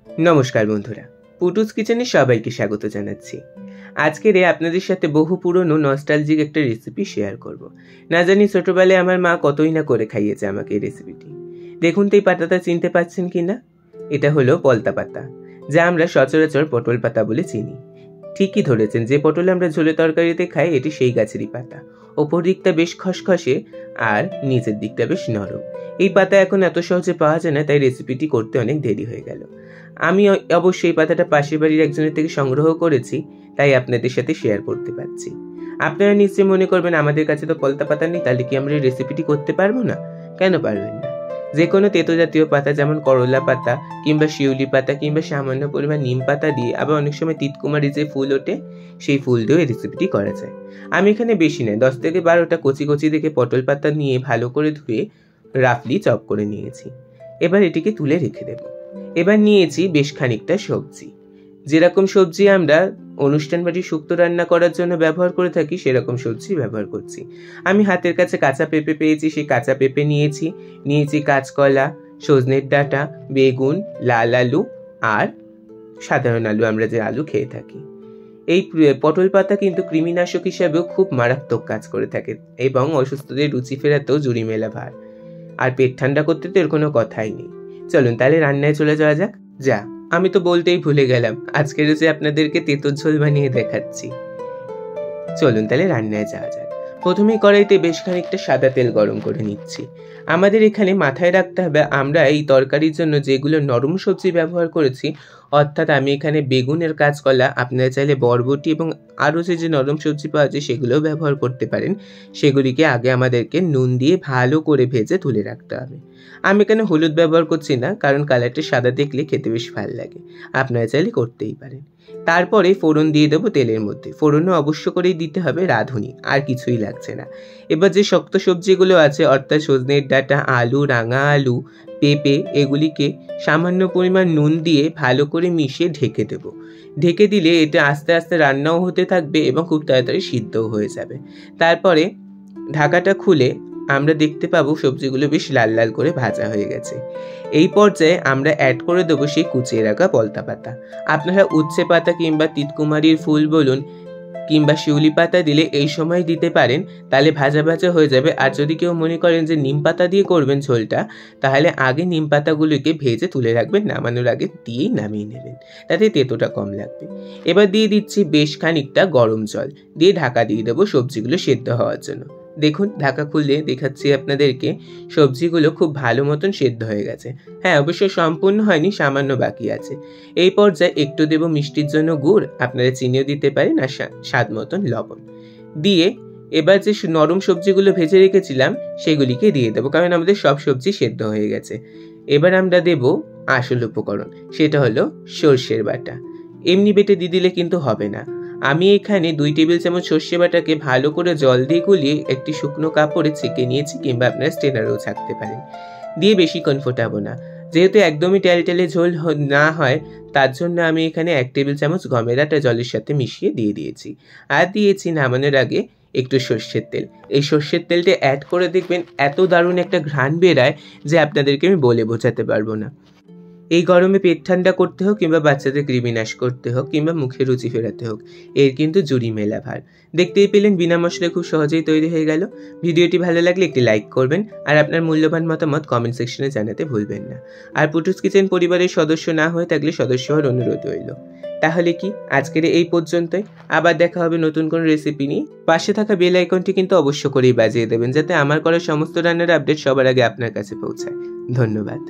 নমস্কার বন্ধুরা, পুটুস কিচেনে সবাইকে স্বাগত জানাচ্ছি। আজকের আপনাদের সাথে বহু পুরনো নস্টালজিক একটা রেসিপি শেয়ার করব। না জানি ছোটবেলায় আমার মা কতই না করে খাইয়েছে আমাকে এই রেসিপিটি। দেখুন তো এই পাতাটা চিনতে পারছেন কিনা? এটা হলো পলতা পাতা, যা আমরা সচরাচর পটল পাতা বলে চিনি। ঠিকই ধরেছেন, যে পটল আমরা ঝোলে তরকারিতে খাই এটি সেই গাছেরই পাতা। ওপর দিকটা বেশ খসখসে আর নিচের দিকটা বেশ নরম। এই পাতা এখন এত সহজে পাওয়া যায় না, তাই রেসিপিটি করতে অনেক দেরি হয়ে গেল। আমি অবশ্যই এই পাতাটা পাশের বাড়ির একজনের থেকে সংগ্রহ করেছি, তাই আপনাদের সাথে শেয়ার করতে পারছি। আপনারা নিশ্চয়ই মনে করবেন আমাদের কাছে তো পলতা পাতা নেই, তাহলে কি আমরা এই রেসিপিটি করতে পারবো না? কেন পারবেন না? যে কোনো তেতো জাতীয় পাতা, যেমন করলা পাতা কিংবা শিউলি পাতা কিংবা সামান্য পরিমাণ নিম পাতা দিয়ে, আবার অনেক সময় তিতকুমারি যে ফুল ওঠে সেই ফুল দিয়েও এই রেসিপিটি করা যায়। আমি এখানে বেশি নয়, 10 থেকে 12টা কচি কচি দেখে পটল পাতা নিয়ে ভালো করে ধুয়ে রাফলি চপ করে নিয়েছি। এবার এটিকে তুলে রেখে দেব। এবার নিয়েছি বেশ খানিকটা সবজি। যেরকম সবজি আমরা অনুষ্ঠান বাড়ি শুক্তো রান্না করার জন্য ব্যবহার করে থাকি সেরকম সবজি ব্যবহার করছি। আমি হাতের কাছে কাঁচা পেঁপে পেয়েছি, সেই কাঁচা পেঁপে নিয়েছি কাঁচকলা, সজনের ডাঁটা, বেগুন, লাল আলু আর সাধারণ আলু, আমরা যে আলু খেয়ে থাকি। এই পটল পাতা কিন্তু কৃমিনাশক হিসাবেও খুব মারাত্মক কাজ করে থাকে এবং অসুস্থদের রুচি ফেরাতেও জুড়ি মেলা ভার। আর পেট ঠান্ডা করতে তো এর কোনো কথাই নেই। চলুন তাহলে রান্নায় চলে যাওয়া যাক। আমি তো বলতেই ভুলে গেলাম, আজকের যে আপনাদেরকে তেঁতুল ঝোল বানিয়ে দেখাচ্ছি। চলুন তাহলে রান্নায় যাওয়া যাক। প্রথমেই কড়াইতে বেশ খানিকটা সাদা তেল গরম করে নিচ্ছি। আমাদের এখানে মাথায় রাখতে হবে, আমরা এই তরকারির জন্য যেগুলো নরম সবজি ব্যবহার করেছি, অর্থাৎ আমি এখানে বেগুনের কাঁচকলা, আপনারা চাইলে বরবটি এবং আরও যে নরম সবজি পাওয়া যায় সেগুলোও ব্যবহার করতে পারেন, সেগুলিকে আগে আমাদেরকে নুন দিয়ে ভালো করে ভেজে তুলে রাখতে হবে। আমি এখানে হলুদ ব্যবহার করছি না, কারণ কালারটা সাদা দেখলে খেতে বেশ ভালো লাগে। আপনারা চাইলে করতেই পারেন। তারপরে ফোড়ন দিয়ে দেবো তেলের মধ্যে। ফোড়নও অবশ্য করেই দিতে হবে রাঁধুনি, আর কিছুই লাগছে না। এবার যে শক্ত সবজিগুলো আছে, অর্থাৎ সজনের ডাঁটা, আলু, রাঙা আলু, পেঁপে, এগুলিকে সামান্য পরিমাণ নুন দিয়ে ভালো করে মিশিয়ে ঢেকে দেবো। ঢেকে দিলে এটা আস্তে আস্তে রান্নাও হতে থাকবে এবং খুব তাড়াতাড়ি সিদ্ধও হয়ে যাবে। তারপরে ঢাকাটা খুলে আমরা দেখতে পাবো সবজিগুলো বেশ লাল লাল করে ভাজা হয়ে গেছে। এই পর্যায়ে আমরা অ্যাড করে দেবো সেই কুচিয়ে রাখা পলতা পাতা। আপনারা উচ্ছে পাতা কিংবা তিতকুমারির ফুল বলুন কিংবা শিউলি পাতা দিলে এই সময় দিতে পারেন, তাহলে ভাজা ভাজা হয়ে যাবে। আর যদি কেউ মনে করেন যে নিম পাতা দিয়ে করবেন ঝোলটা, তাহলে আগে নিম পাতাগুলোকে ভেজে তুলে রাখবেন, নামানোর আগে দিয়েই নামিয়ে নেবেন, তাতে তেতোটা কম লাগবে। এবার দিয়ে দিচ্ছি বেশ খানিকটা গরম জল, দিয়ে ঢাকা দিয়ে দেবো সবজিগুলো সেদ্ধ হওয়ার জন্য। দেখুন ঢাকা খুললে দেখাচ্ছি আপনাদেরকে, সবজিগুলো খুব ভালো মতন সেদ্ধ হয়ে গেছে। হ্যাঁ, অবশ্যই সম্পূর্ণ হয়নি, সামান্য বাকি আছে। এই পর্যায়ে একটু দেব মিষ্টির জন্য গুড়, আপনারা চিনিও দিতে পারেন, আর স্বাদ মতন লবণ দিয়ে এবার যে নরম সবজিগুলো ভেজে রেখেছিলাম সেগুলিকে দিয়ে দেবো, কারণ আমাদের সব সবজি সেদ্ধ হয়ে গেছে। এবার আমরা দেব আসল উপকরণ, সেটা হলো সর্ষের বাটা। এমনি বেটে দিয়ে দিলে কিন্তু হবে না। আমি এখানে 2 টেবিল চামচ সর্ষে বাটাকে ভালো করে জল দিয়ে গুলিয়ে একটি শুকনো কাপড়ে ছেঁকে নিয়েছি, কিংবা আপনারা স্ট্রেনারেও ছাঁকতে পারেন। দিয়ে বেশিক্ষণ ফোটাবো না, যেহেতু একদমই টেলটেলে ঝোল না হয়, তার জন্য আমি এখানে 1 টেবিল চামচ গমের আটা জলের সাথে মিশিয়ে দিয়ে দিয়েছি। আর দিয়েছি নামানোর আগে একটু সর্ষের তেল। এই সর্ষের তেলটা অ্যাড করে দেখবেন এত দারুণ একটা ঘ্রাণ বেরায় যে আপনাদেরকে আমি বলে বোঝাতে পারবো না। এই গরমে পেট ঠান্ডা করতে হোক, কিংবা বাচ্চাদের কৃমিনাশ করতে হোক, কিংবা মুখে রুচি ফেরাতে হোক, এর কিন্তু জুড়ি মেলা ভার। দেখতেই পেলেন বিনা মশলায় খুব সহজেই তৈরি হয়ে গেল। ভিডিওটি ভালো লাগলে একটি লাইক করবেন, আর আপনার মূল্যবান মতামত কমেন্ট সেকশনে জানাতে ভুলবেন না। আর পুটুস কিচেন পরিবারের সদস্য না হয়ে থাকলে সদস্য হওয়ার অনুরোধ রইল। তাহলে কি আজকের এই পর্যন্তই, আবার দেখা হবে নতুন কোনো রেসিপি নিয়ে। পাশে থাকা বেল আইকনটি কিন্তু অবশ্য করেই বাজিয়ে দেবেন, যাতে আমার করা সমস্ত রান্নার আপডেট সবার আগে আপনার কাছে পৌঁছায়। ধন্যবাদ।